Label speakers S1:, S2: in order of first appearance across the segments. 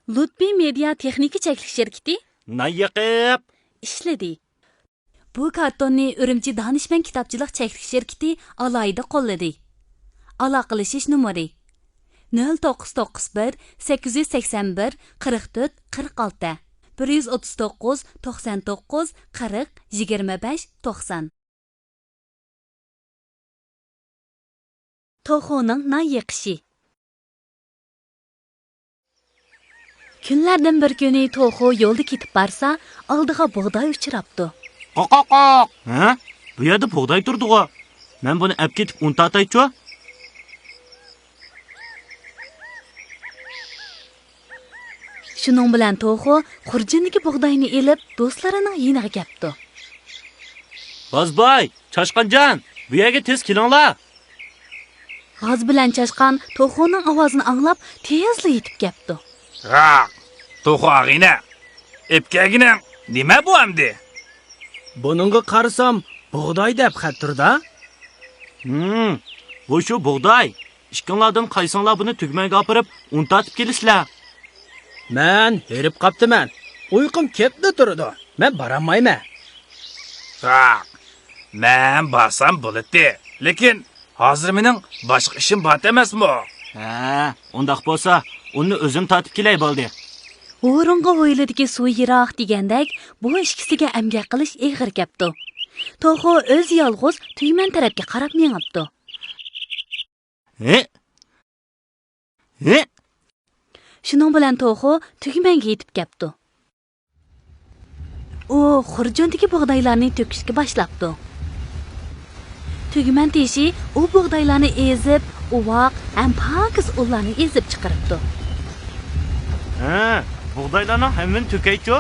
S1: Lutfi Media Texnika Çeklik şirketi
S2: Nayyaqib.
S1: işledi. Bu kartonni Ürümçi Danışmen Kitapçılık Çeklik şirketi alayda qolladı. Aloqalashish numari 0991 881 44 46 139 99 40 25 90. Toxoning nay yiqishi. Kunlardan bir kuni Toxo yo'lda ketib borsa, oldiga bug'doy uchrabdi.
S2: Qoq. Ha? Bu yerda bug'doy turdi-ku. Men buni olib ketib untataychi.
S1: Shuning bilan Toxo xurjindagi bug'doyni elib do'stlarining yiniga keldi.
S2: Bozboy, Chashqanjon, bu yerga tez kelinglar.
S1: G'az bilan chashqan Toxoning ovozini anglab tezla yetib keldi.
S3: Ha, To'xo ag'ina. Epkagina nima bu amdi?
S4: Buningga qarasam, bug'doy deb xat turda.
S2: Bu shu bug'doy. Ishqinglardan qaysinglar buni tugmaga opirib untatib kelisizlar.
S4: Men herib qaptiman. Uyqum ketdi turdi. Men boramayman.
S3: Ha, men borsam bo'ladi. Lekin hozir mening boshqa ishim bor emasmi?
S2: Ha, undaq bo'lsa, uni o'zim tatib kelay bo'ldi.
S1: O'ringa o'yladiki suv yiroq degandek, bu ikkisiga amgak qilish eg'ir kapdi. Toxo o'z yolg'iz tugman tarafga qarab mengibdi. Shuning bilan Toxo tugmanga yetib keldi. U xurjundagi bug'doylarni to'kishga boshlabdi. Tugman teshi u bug'doylarni ezib, uvoq ham pokiz ularni ezib chiqaribdi.
S2: Ha, bug'doylarni hammasini to'kaychi.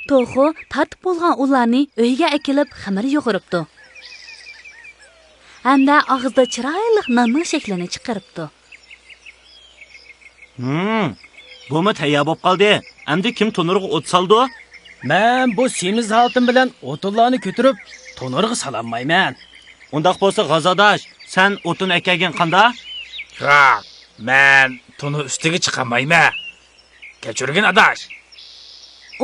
S1: Toxo tartib bo'lgan ularni uyga akilib xamir yo'g'iribdi. Hamda og'izda chiroyli nonning shaklini chiqaribdi.
S2: Bumi tayyor bo'lib qoldi. Endi kim to'nirga o't soldi?
S4: Men bu semiz haltim bilan o'tinlarni ko'tarib, to'nirga salolmayman.
S2: Undaq bo'lsa, G'azodosh, sen o'tin akagin qanda?
S3: Ha, men tuni ustiga chiqamayman. Kechirgin adash.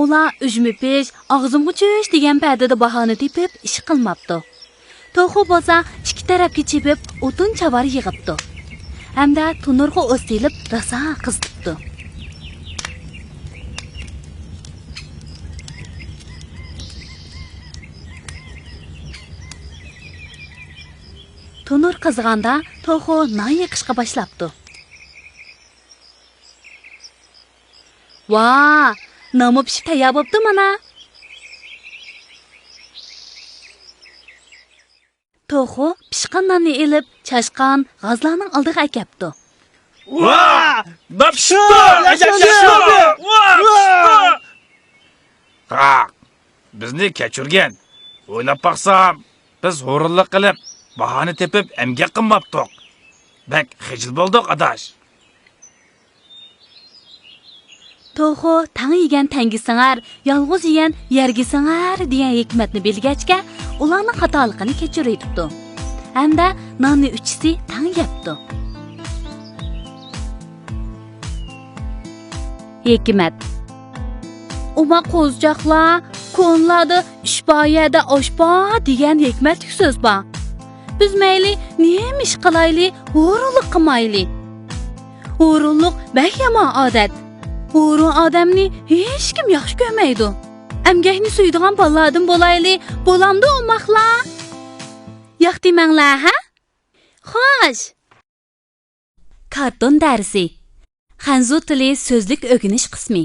S1: Ular ujmi-pesh, og'zimga cho'sh degan pardada bahona tepib ish qilmabdi. Toxo bo'lsa ikki tarafga chepib o'tin chavar yig'ibdi. Hamda to'nirga o't selib rosa qizibdi. To'nir qizg'anda Toxo non yiqishga boshlabdi. Va, nomi pishib tayyor bo'libdi mana. Toxo pishqan nonni elib, chashqan g'azlarning oldiga akapdi.
S3: Va! Bapshto! Ha! Bizni kechirgan. O'ylab baqsam, biz o'rinliq qilib, bahona tepib emgak qilmabdik. Bak, xijil bo'ldik adash.
S1: Toxo tang yegan tangi singar, yolg'iz yegan yerga singar degan hikmatni bilgachga, ularning xatoligini kechiribdi. Hamda nonni uchisi tang yapdi. Hikmat. Uma qo'zjaqlar, ko'nlarda ishboyada oshba degan hikmatli so'z bor. Biz mayli nima ish qilayli, o'rinliq qilmayli. O'rinliq bak yomon odat. O'rin odamni hech kim yaxshi ko'rmaydi. Amgakni suydigan bolalardan bo'layli, bo'lamdi o'maqlar. Yoqdimanglar, ha? Xo'sh. Karton darsi. Xanzu tili so'zlik o'rganish qismi.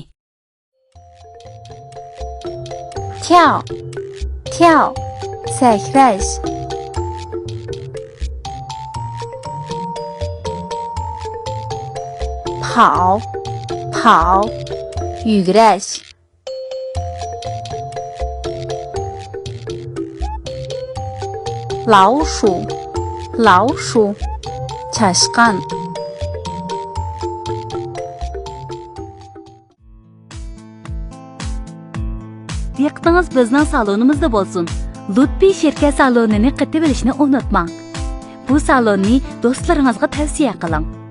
S5: 跳跳 sakrash跑跑 yugurash老鼠老鼠 chashqan
S1: Diqqətingiz bizning salonimizda bo'lsin. Lutfi şirket salonini qitib bilishni unutmang. Bu salonni do'stlaringizga tavsiya qiling.